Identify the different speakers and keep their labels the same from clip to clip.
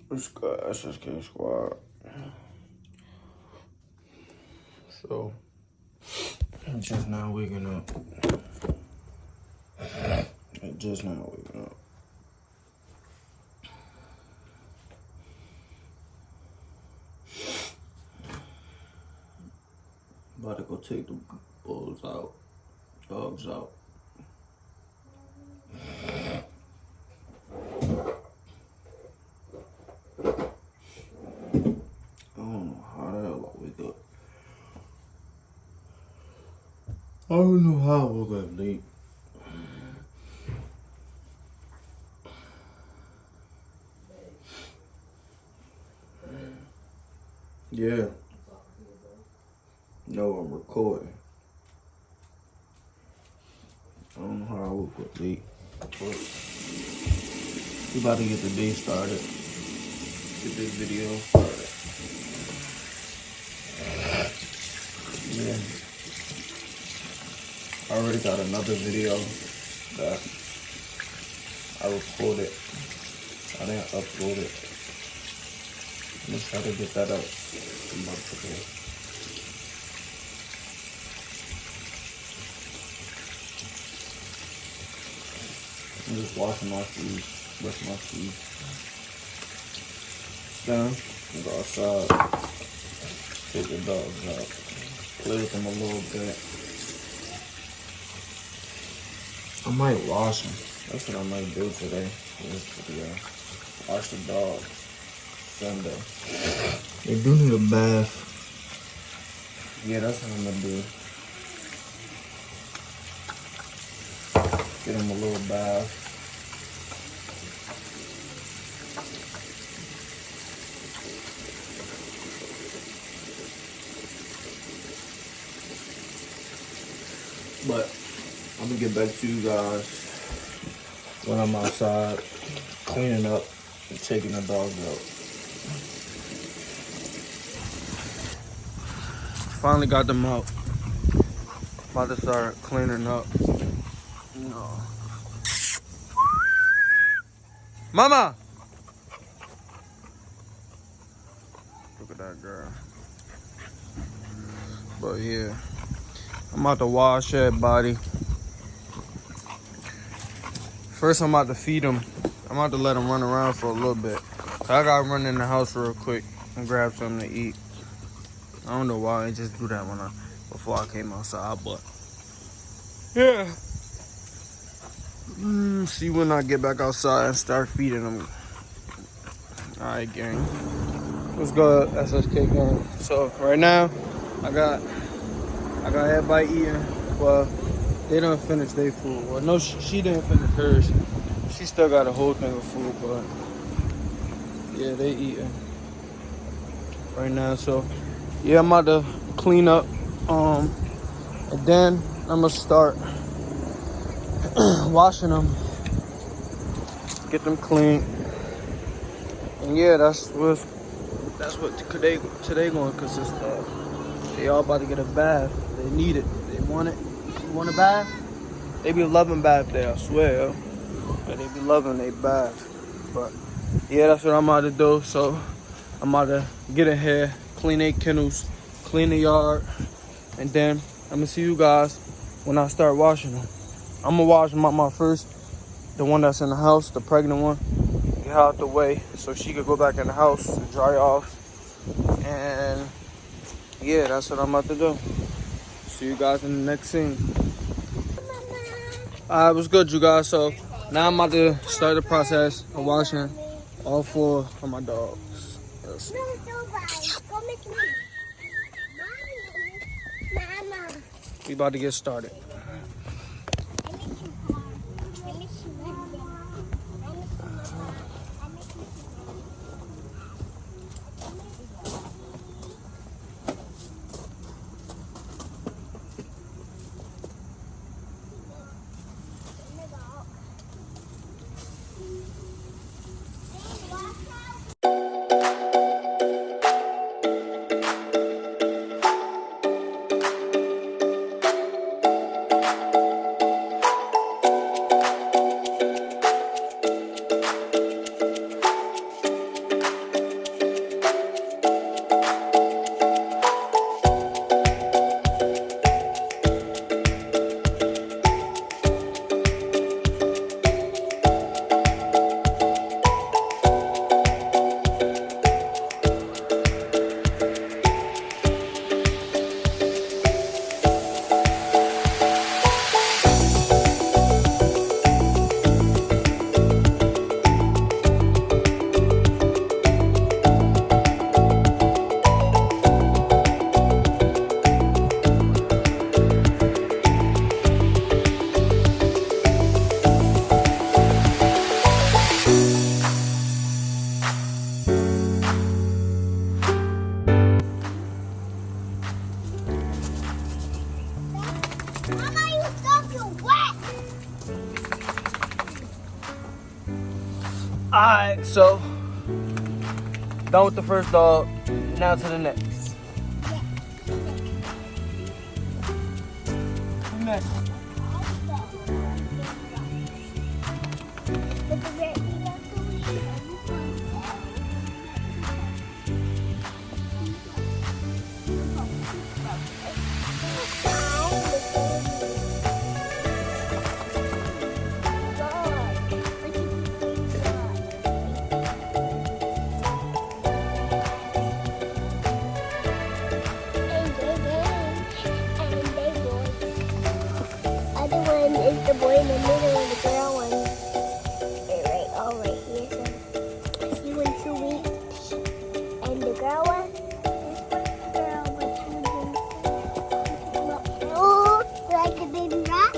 Speaker 1: What's good, SSK Squad? So, just now waking up. Just now waking up. About to go take the bulls out, dogs out. I don't know how the hell I wake up. I don't know how I woke up late. Yeah. No, I'm recording. I don't know how I woke up late. But we about to get the day started. Get this video started. Yeah. I already got another video that I recorded. I didn't upload it. I'm gonna try to get that up tomorrow. I'm just washing my feet, brushing my teeth. Then I go outside, take the dogs out, play with them a little bit. I might wash them. That's what I might do today for this video. Wash the dogs Sunday. They do need a bath. Yeah, that's what I'm gonna do. Get them a little bath. But I'm gonna get back to you guys when I'm outside cleaning up and taking the dogs out. Finally got them out. About to start cleaning up. No. Mama! Look at that girl. But yeah, I'm about to wash that body. First, I'm about to feed them. I'm about to let them run around for a little bit. I gotta run in the house real quick and grab something to eat. I don't know why I just do that before I came outside, but yeah. See when I get back outside and start feeding them. All right, gang. Let's go, SSK gang. So right now, I got everybody eating. Well, they don't finish their food. Well, no, she didn't finish hers. She still got a whole thing of food, but yeah, they eating right now. So yeah, I'm about to clean up, and then I'm gonna start washing them, get them clean, and yeah, that's what today going to consist of. They all about to get a bath. They need it. They want it. You want a bath? They be loving bath there, I swear. They be loving a bath. But yeah, that's what I'm about to do. So I'm about to get in here, clean their kennels, clean the yard, and then I'm gonna see you guys when I start washing them. I'm gonna wash my first, the one that's in the house, the pregnant one. Get her out the way so she could go back in the house and dry off. And yeah, that's what I'm about to do. See you guys in the next scene. Alright, what's good, you guys? So now I'm about to start the process of washing all 4 of my dogs. Yes. We about to get started. Alright, so done with the first dog. Now to the next. Who's next?
Speaker 2: Is the boy in the middle and the girl one right all right here. So see one 2 weeks and the girl one. This one's the girl, but you oh, like the baby rat.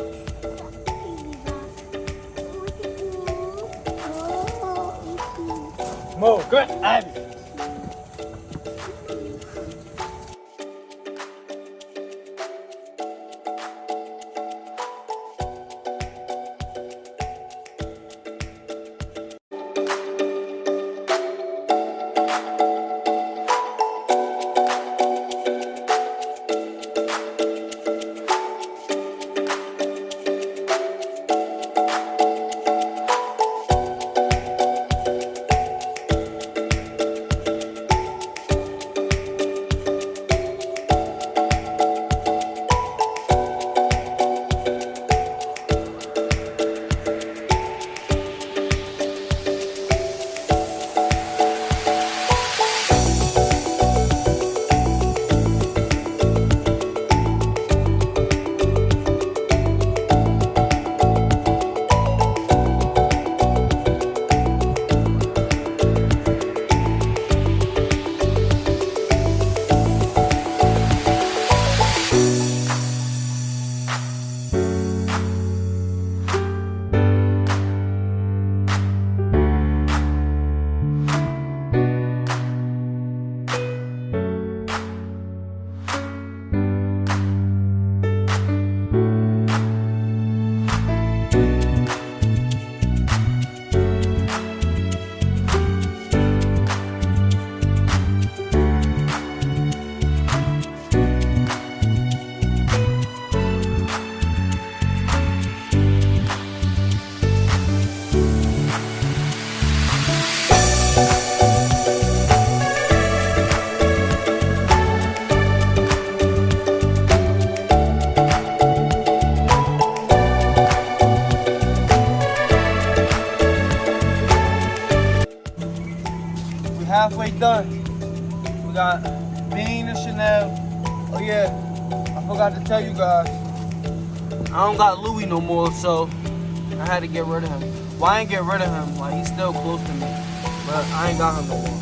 Speaker 1: Mo, good, Abby. Halfway done. We got Bean and Chanel. Oh yeah, I forgot to tell you guys. I don't got Louis no more, so I had to get rid of him. Well, I ain't get rid of him. Like, he's still close to me, but I ain't got him no more.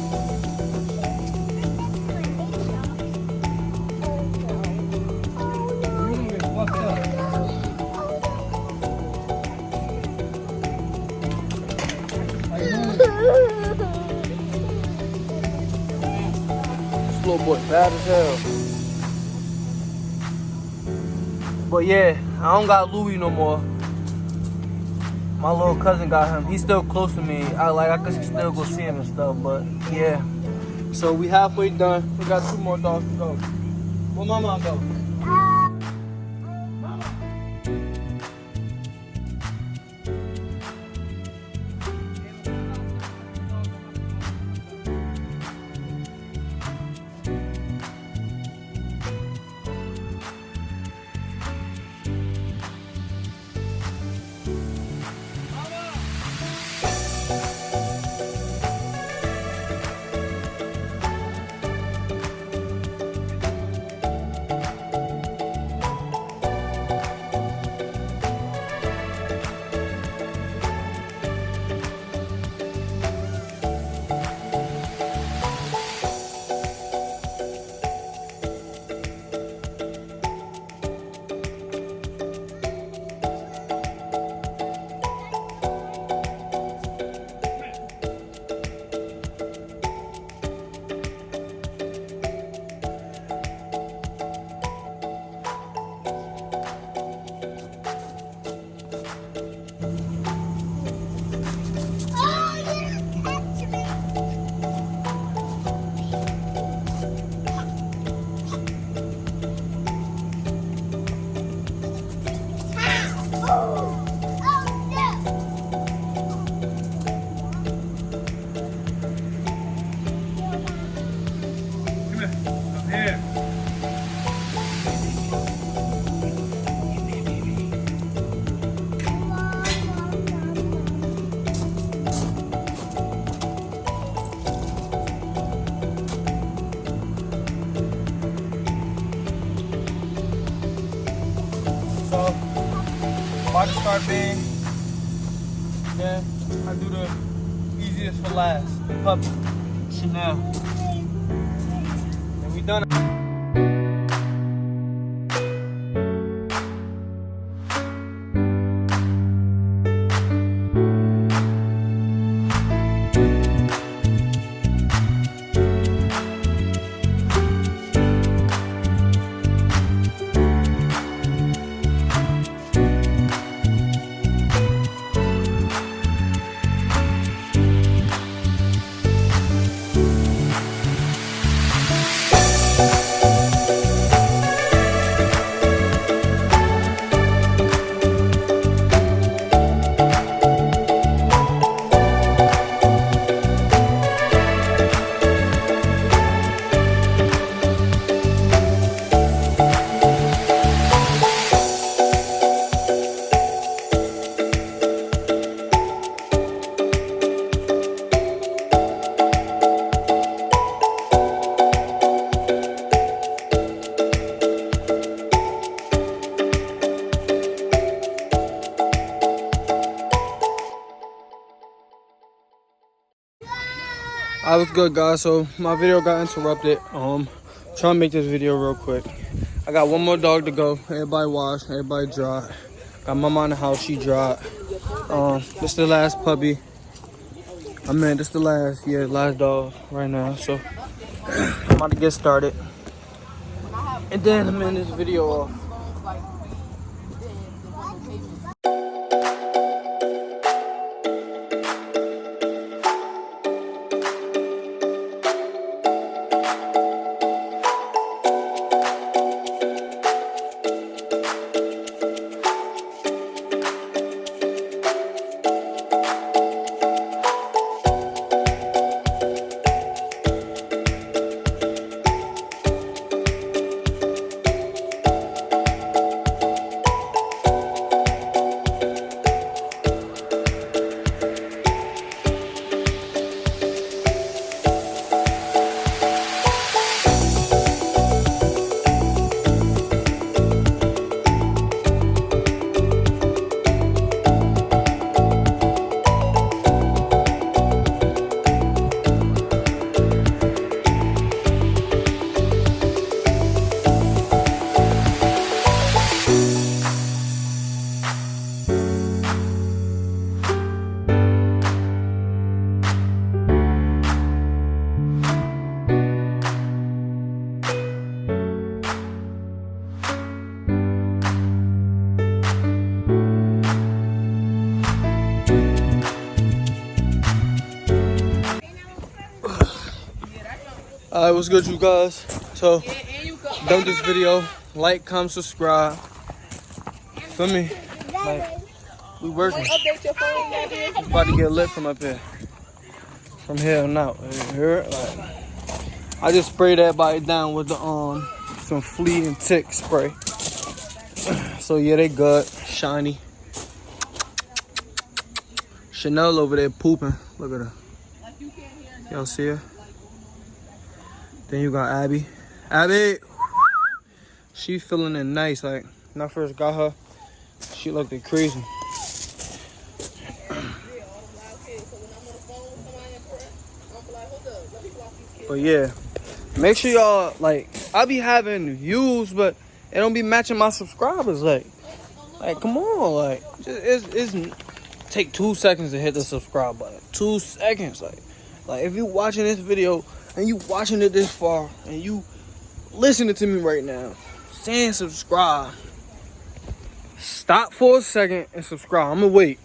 Speaker 1: Little boy bad as hell. But yeah, I don't got Louis no more. My little cousin got him. He's still close to me. I could still go see him and stuff, but yeah. So we halfway done. We got 2 more dogs to go. Where my mom go? last. The puppy. Chanel. And we done. I was good, guys. So my video got interrupted. Trying to make this video real quick. I got one more dog to go. Everybody wash, everybody dry. Got mama in the house, she dry. This the last puppy. This the last dog right now. So I'm about to get started. And then I'm in this video off. Alright, what's good, you guys? So, done this video. Like, comment, subscribe. Feel me? Like, we working. It's about to get lit from up here. From here on out. Here, like, I just sprayed everybody down with the some flea and tick spray. So yeah, they good, shiny. Chanel over there pooping. Look at her. Y'all see her? Then you got Abby. Abby! She feeling it nice. Like, when I first got her, she looked crazy. But yeah, make sure y'all, like, I be having views, but it don't be matching my subscribers. Like come on, like, it's take 2 seconds to hit the subscribe button. 2 seconds, like if you watching this video and you watching it this far and you listening to me right now, saying subscribe, stop for a second and subscribe. I'm gonna wait.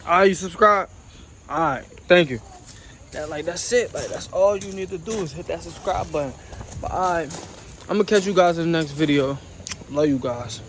Speaker 1: Alright, you subscribe? Alright, thank you. That's it. Like, that's all you need to do is hit that subscribe button. But alright, I'm gonna catch you guys in the next video. Love you guys.